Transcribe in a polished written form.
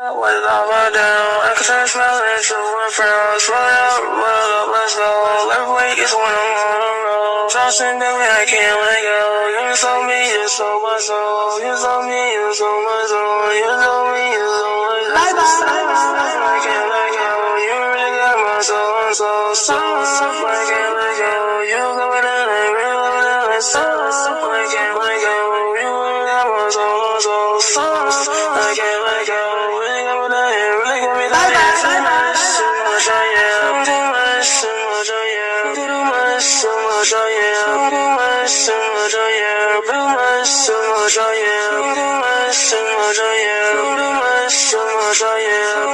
With all my down, I can turn smiling to a frown. Slow up, let's go. Left way is when I'm on the road. Trusting them, I can't let go. You told me you stole my soul. You told me you stole my soul. You told me you stole my soul. Bye bye. I can't let go. You really got my soul and soul. So I can't let go. You got me down, I really got me down. So I can't let go. You really got my soul and soul. So I can't let go. Yeah.